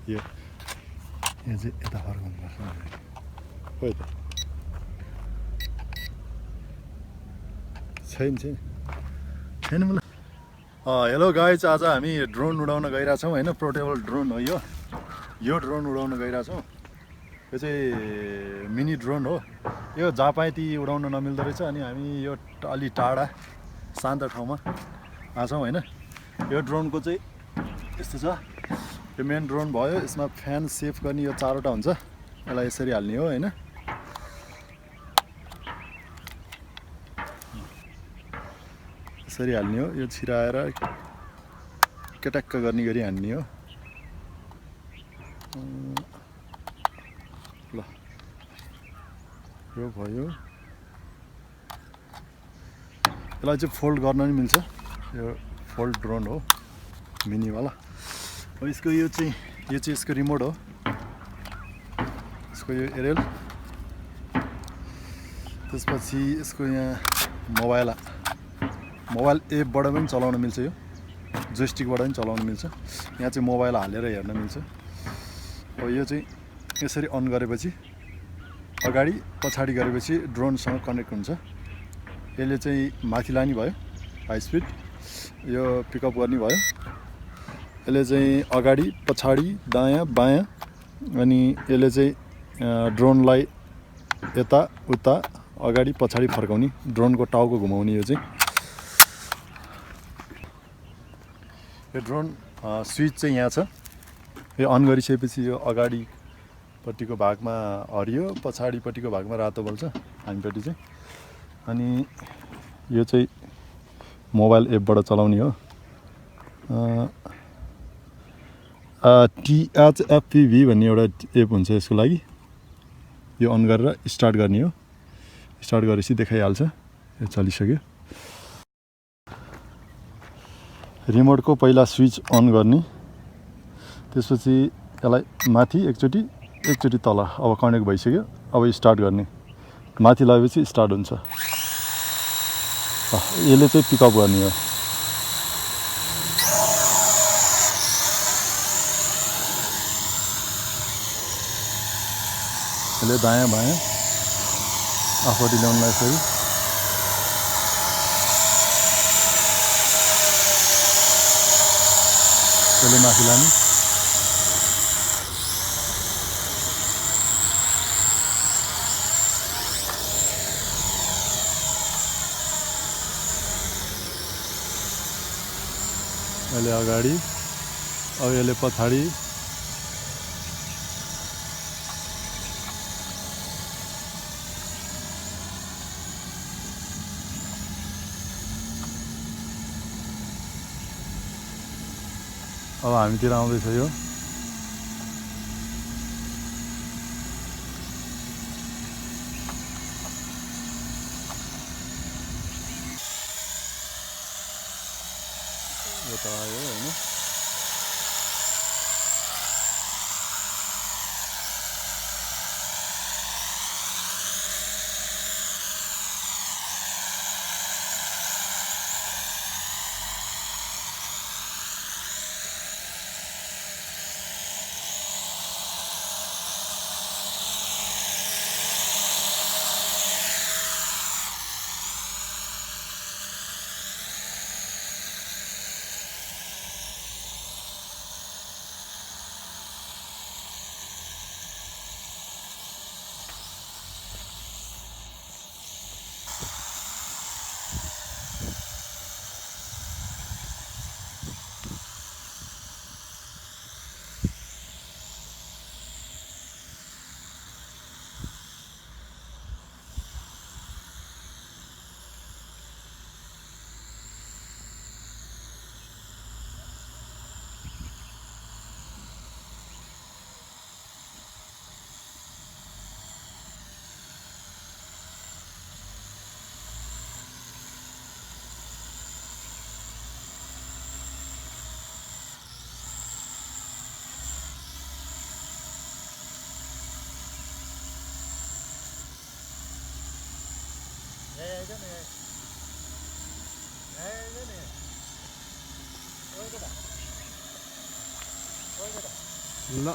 यो चाहिँ यता फर्काउनुपर्छ खोइ त छैन मलाई हेलो गाइज आज हामी ड्रोन उडाउन गइरहेछौँ होइन पोर्टेबल ड्रोन हो यो ड्रोन उडाउन गइरहेछौँ यो चाहिँ मिनी ड्रोन हो यो जहाँ पाए ती उडाउन नमिल्दो रहेछ अनि हामी यो अलि टाढा शान्त ठाउँमा आछौँ होइन यो ड्रोनको चाहिँ यस्तो छ यो मेन ड्रोन भयो यसमा फ्यान सेफ गर्ने यो चारवटा हुन्छ यसलाई यसरी हाल्ने हो होइन यसरी हाल्ने हो यो छिराएर केटक्क गर्ने गरी हान्ने हो ल यो भयो यसलाई चाहिँ फोल्ड गर्न नि मिल्छ यो फोल्ड ड्रोन हो मिनीवाला अब यसको यो चाहिँ यसको रिमोट हो यसको यो एरेल त्यसपछि यसको यहाँ मोबाइल एपबाट पनि चलाउन मिल्छ यो जोइस्टिकबाट पनि चलाउन मिल्छ यहाँ चाहिँ मोबाइल हालेर हेर्न मिल्छ अब यो चाहिँ यसरी अन गरेपछि अगाडि पछाडि गरेपछि ड्रोनसँग कनेक्ट हुन्छ यसले चाहिँ माथि लाने भयो हाई स्पिड यो पिकअप गर्ने भयो यसले चाहिँ अगाडि पछाडि दायाँ बायाँ अनि यसले चाहिँ ड्रोनलाई यता उता अगाडि पछाडि फर्काउने ड्रोनको टाउको घुमाउने यो चाहिँ यो ड्रोन स्विच चाहिँ यहाँ छ यो अन गरिसकेपछि यो अगाडिपट्टिको भागमा हरियो पछाडिपट्टिको भागमा रातो बल्छ हामीपट्टि चाहिँ अनि यो चाहिँ मोबाइल एपबाट चलाउने हो THFPV भन्ने एउटा एप हुन्छ यसको लागि यो अन गरेर स्टार्ट गर्ने हो स्टार्ट गरेपछि देखाइहाल्छ यो चलिसक्यो रिमोटको पहिला स्विच अन गर्ने त्यसपछि यसलाई माथि एकचोटि तल अब कनेक्ट भइसक्यो अब स्टार्ट गर्ने माथि लगाएपछि स्टार्ट हुन्छ यसले चाहिँ पिकअप गर्ने हो यसले दायाँ बायाँ आफूपट्टि ल्याउनलाई यसरी यसले माथि लाने यसले अगाडि अब यसले पछाडि अब हामीतिर आउँदैछ यो त आयो होइन ल